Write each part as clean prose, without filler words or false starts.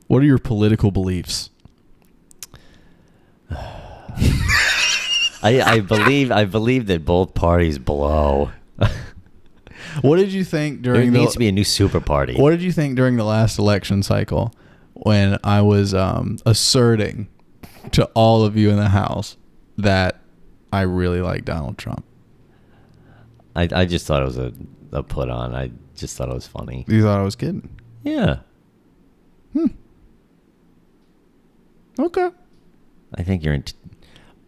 What are your political beliefs? I believe that both parties blow. What did you think during There needs to be a new super party. What did you think during the last election cycle when I was asserting to all of you in the House that I really like Donald Trump? I just thought it was a put on. I just thought it was funny. You thought I was kidding? Yeah. Okay. I think you're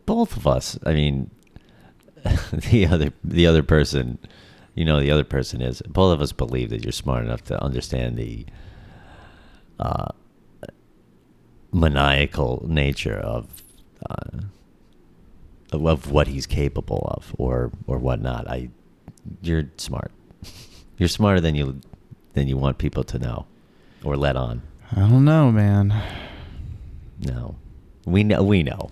both of us. I mean, the other person, the other person is. Both of us believe that you're smart enough to understand the maniacal nature of what he's capable of, or whatnot. You're smart. You're smarter than you want people to know or let on. I don't know, man. No, we know.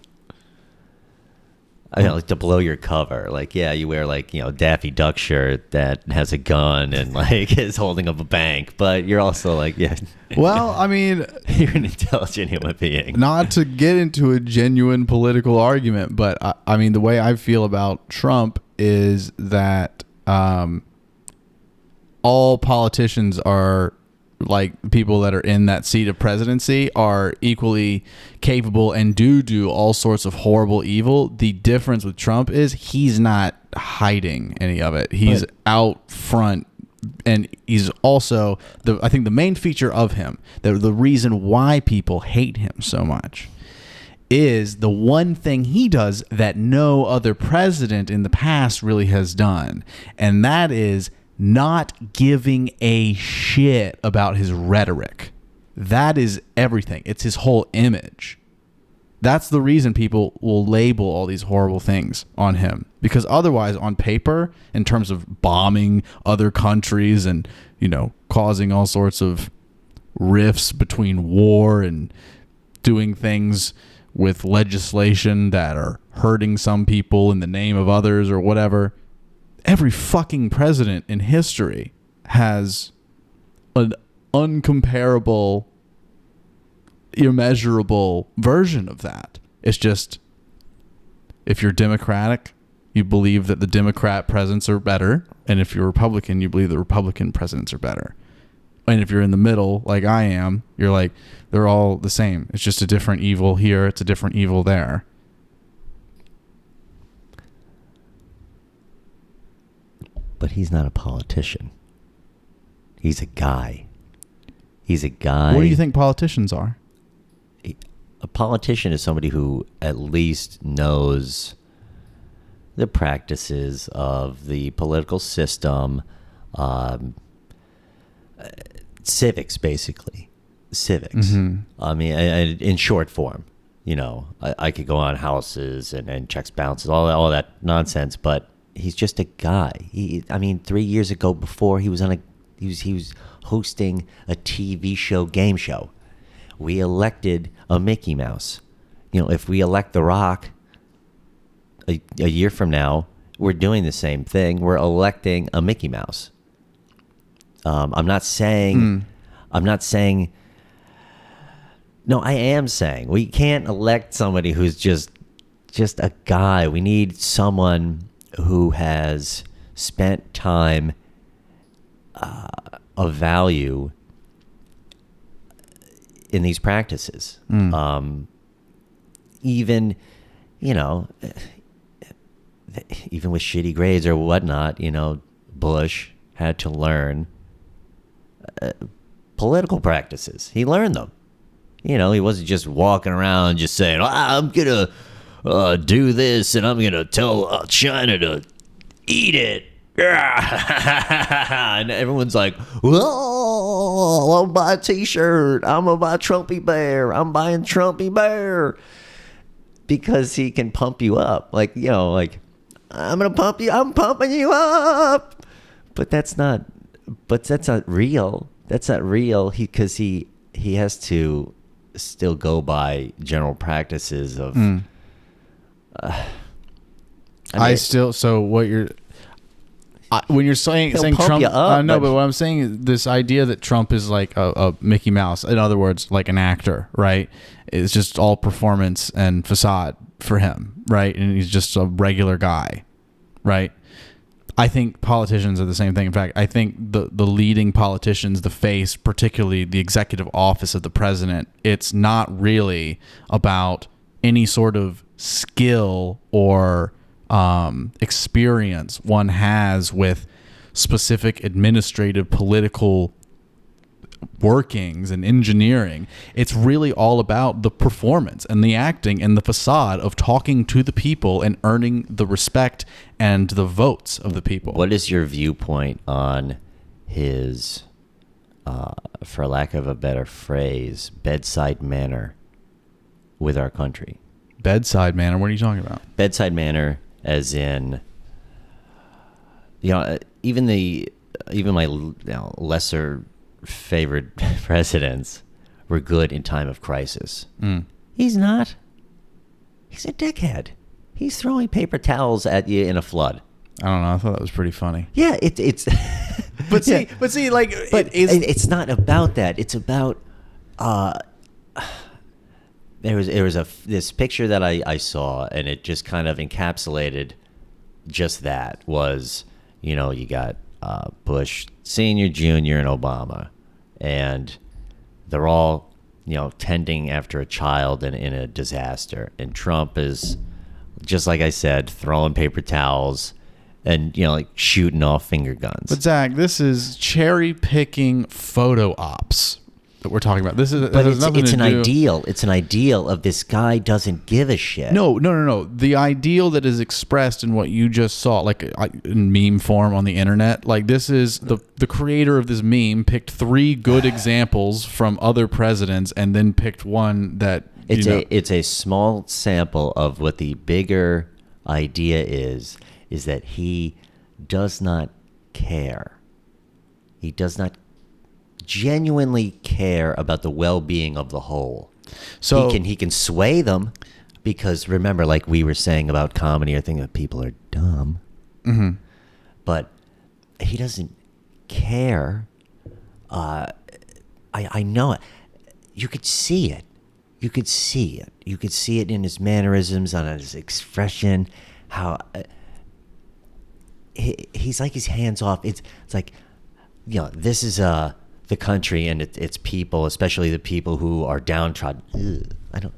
I mean, like, to blow your cover, like, yeah, you wear like Daffy Duck shirt that has a gun and like is holding up a bank, but you're also like, yeah. Well, I mean, you're an intelligent human being. Not to get into a genuine political argument, but I mean, the way I feel about Trump is that all politicians are, like, people that are in that seat of presidency are equally capable and do all sorts of horrible evil. The difference with Trump is he's not hiding any of it. He's out front, and he's also I think the main feature of him, the reason why people hate him so much, is the one thing he does that no other president in the past really has done, and that is not giving a shit about his rhetoric. That is everything. It's his whole image. That's the reason people will label all these horrible things on him, because otherwise, on paper, in terms of bombing other countries and, causing all sorts of rifts between war and doing things with legislation that are hurting some people in the name of others or whatever, every fucking president in history has an uncomparable, immeasurable version of that. It's just, if you're Democratic, you believe that the Democrat presidents are better, and if you're Republican, you believe the Republican presidents are better. And if you're in the middle, like I am, you're like, they're all the same. It's just a different evil here, it's a different evil there. But he's not a politician. He's a guy. He's a guy. What do you think politicians are? A politician is somebody who at least knows the practices of the political system, civics, basically. Civics. Mm-hmm. I mean, in short form, I could go on houses and checks, bounces, all that nonsense, but he's just a guy. 3 years ago, before he was hosting a TV show, game show, we elected a Mickey Mouse. If we elect The Rock a year from now, we're doing the same thing. We're electing a Mickey Mouse. I'm not saying. No, I am saying we can't elect somebody who's just a guy. We need someone who has spent time of value in these practices. Even with shitty grades or whatnot, Bush had to learn political practices. He learned them. He wasn't just walking around just saying, I'm going to do this and I'm going to tell China to eat it. And everyone's like, whoa, I'll buy a t-shirt. I'm going to buy Trumpy Bear. I'm buying Trumpy Bear. Because he can pump you up. I'm going to pump you. I'm pumping you up. But that's not real. That's not real. Because he has to still go by general practices of... when you're saying pump Trump, you up, no, but- but what I'm saying is this idea that Trump is like a Mickey Mouse, in other words, like an actor, right? It's just all performance and facade for him, right? And he's just a regular guy, right? I think politicians are the same thing. In fact, I think the leading politicians, the face, particularly the executive office of the president, it's not really about any sort of skill or experience one has with specific administrative, political workings and engineering. It's really all about the performance and the acting and the facade of talking to the people and earning the respect and the votes of the people. What is your viewpoint on his, for lack of a better phrase, bedside manner with our country? Bedside manner? What are you talking about? Bedside manner, as in, even my lesser favorite presidents were good in time of crisis. He's not. He's a dickhead. He's throwing paper towels at you in a flood. I don't know. I thought that was pretty funny. Yeah, it's. But see, like, But it's not about that. It's about. There was this picture that I saw, and it just kind of encapsulated just that. Was, you got Bush Senior, Junior, and Obama, and they're all tending after a child in a disaster, and Trump is, just like I said, throwing paper towels and like shooting off finger guns. But Zach, this is cherry picking photo ops that we're talking about. This is, But has nothing it's to an do- ideal. It's an ideal of this guy doesn't give a shit. No. The ideal that is expressed in what you just saw, like in meme form on the internet, like this is the creator of this meme picked 3 good examples from other presidents and then picked one that It's a small sample of what the bigger idea is that he does not care. He does not genuinely care about the well-being of the whole. So he can sway them, because remember, like we were saying about comedy, I think that people are dumb. Mm-hmm. But he doesn't care. I know it. You could see it. You could see it. You could see it in his mannerisms, on his expression, how he's like his hands off. It's like, this is the country and its people, especially the people who are downtrodden. I don't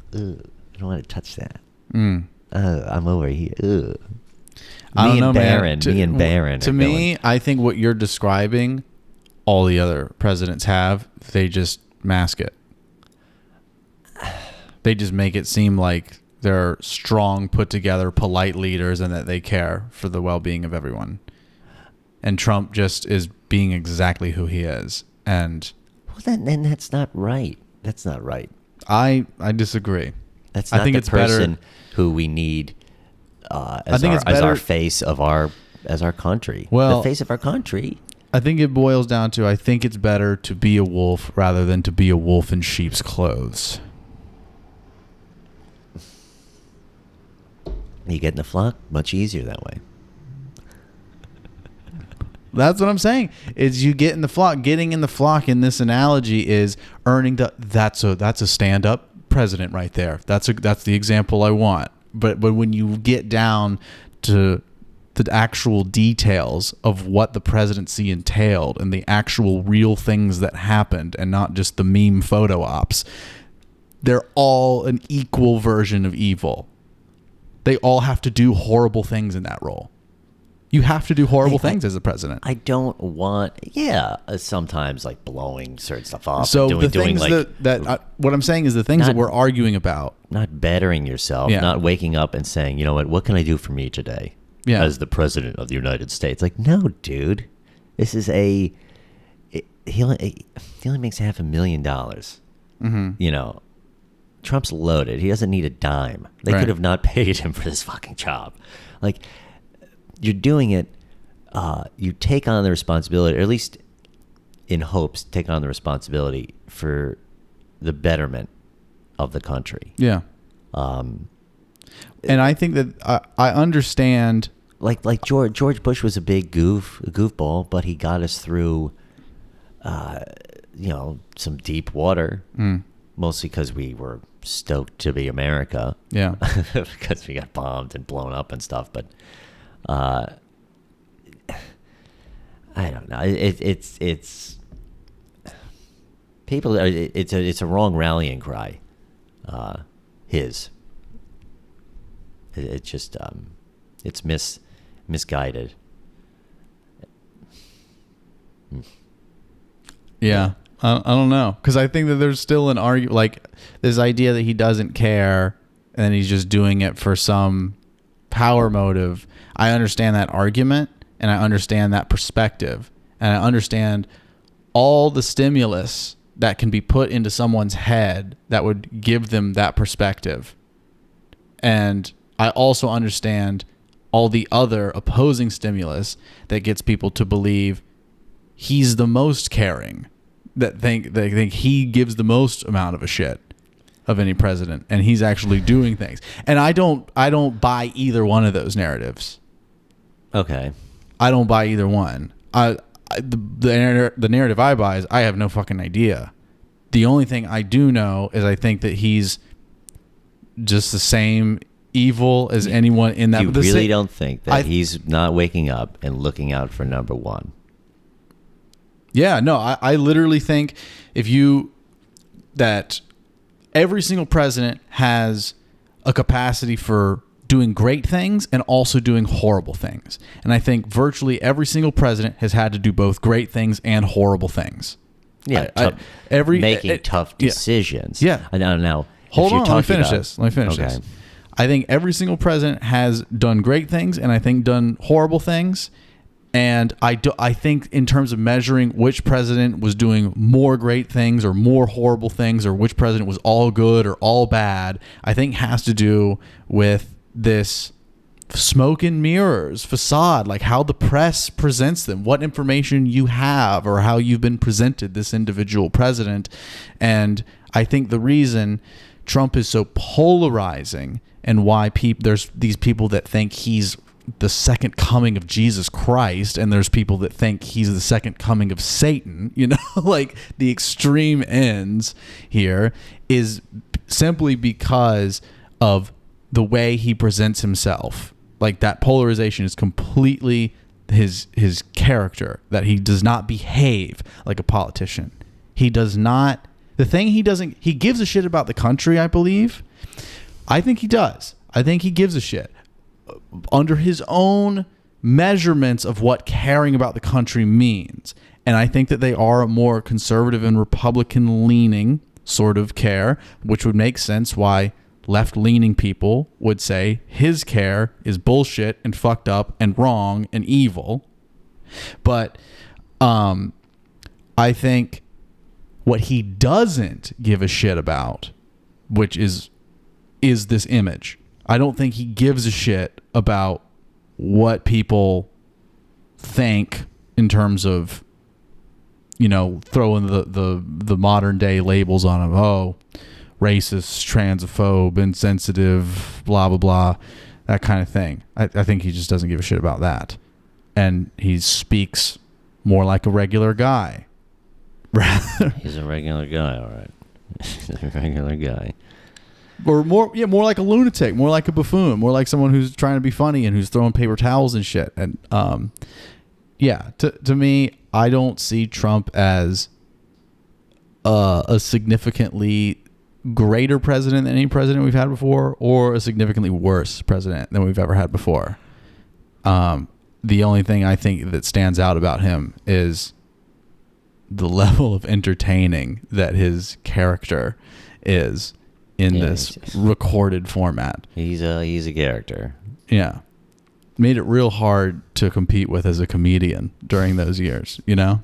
want to touch that. I'm over here. I don't know, Barron, man. me and Barron. To me, I think what you're describing, all the other presidents have. They just mask it. They just make it seem like they're strong, put together, polite leaders, and that they care for the well-being of everyone. And Trump just is being exactly who he is. And then that's not right. That's not right. I disagree. That's I not think the it's better- person who we need as think our, it's as our better- face of our country. Well- the face of our country. I think it boils down to, I think it's better to be a wolf rather than to be a wolf in sheep's clothes. You get in the flock much easier that way. That's what I'm saying. Is you get in the flock. Getting in the flock in this analogy is earning the. That's a stand-up president right there. That's the example I want. But when you get down to the actual details of what the presidency entailed and the actual real things that happened, and not just the meme photo ops, they're all an equal version of evil. They all have to do horrible things in that role. You have to do horrible things as a president. I don't want, sometimes like blowing certain stuff off. So and the doing things like, what I'm saying is the things that Not- we're arguing about. not bettering yourself, Yeah. not waking up and saying, what can I do for me today? Yeah. As the president of the United States. Like, no, dude, this is he only makes $500,000. Mm-hmm. Trump's loaded. He doesn't need a dime. They Right. could have not paid him for this fucking job. Like, you're doing it. You take on the responsibility, or at least in hopes, take on the responsibility for the betterment of the country. Yeah. And I think that I understand like George Bush was a big goofball, but he got us through, some deep water, mostly because we were stoked to be America. Yeah. Because we got bombed and blown up and stuff. But I don't know. It's people. It's a wrong rallying cry. It's just it's misguided. Yeah. I don't know. Because I think that there's still an argument, like this idea that he doesn't care and he's just doing it for some power motive. I understand that argument and I understand that perspective. And I understand all the stimulus that can be put into someone's head that would give them that perspective. And I also understand all the other opposing stimulus that gets people to believe he's the most caring, that they think he gives the most amount of a shit of any president, and he's actually doing things. And I don't buy either one of those narratives. Okay. I don't buy either one. The narrative I buy is I have no fucking idea. The only thing I do know is I think that he's just the same evil as anyone in that. You really don't think that he's not waking up and looking out for number one? Yeah, no, I literally think that every single president has a capacity for doing great things and also doing horrible things. And I think virtually every single president has had to do both great things and horrible things. Yeah, making tough decisions. Yeah. Now, hold on, let me finish this. I think every single president has done great things and I think done horrible things. And I think in terms of measuring which president was doing more great things or more horrible things, or which president was all good or all bad, I think has to do with this smoke and mirrors facade, like how the press presents them, what information you have, or how you've been presented this individual president. And I think the reason Trump is so polarizing and why there's these people that think he's the second coming of Jesus Christ, and there's people that think he's the second coming of Satan, like the extreme ends here, is simply because of the way he presents himself. Like that polarization is completely his character, that he does not behave like a politician. He does not. He gives a shit about the country, I believe. I think he does. I think he gives a shit under his own measurements of what caring about the country means. And I think that they are a more conservative and Republican leaning sort of care, which would make sense why left-leaning people would say his care is bullshit and fucked up and wrong and evil. But I think what he doesn't give a shit about, which is this image. I don't think he gives a shit about what people think in terms of, throwing the modern day labels on him. Oh, racist, transphobe, insensitive, blah, blah, blah, that kind of thing. I think he just doesn't give a shit about that. And he speaks more like a regular guy. He's a regular guy, all right. He's a regular guy. Or more like a lunatic, more like a buffoon, more like someone who's trying to be funny and who's throwing paper towels and shit. And to me, I don't see Trump as a significantly greater president than any president we've had before, or a significantly worse president than we've ever had before. The only thing I think that stands out about him is the level of entertaining that his character is in this recorded format. He's a character. Yeah. Made it real hard to compete with as a comedian during those years, Yeah.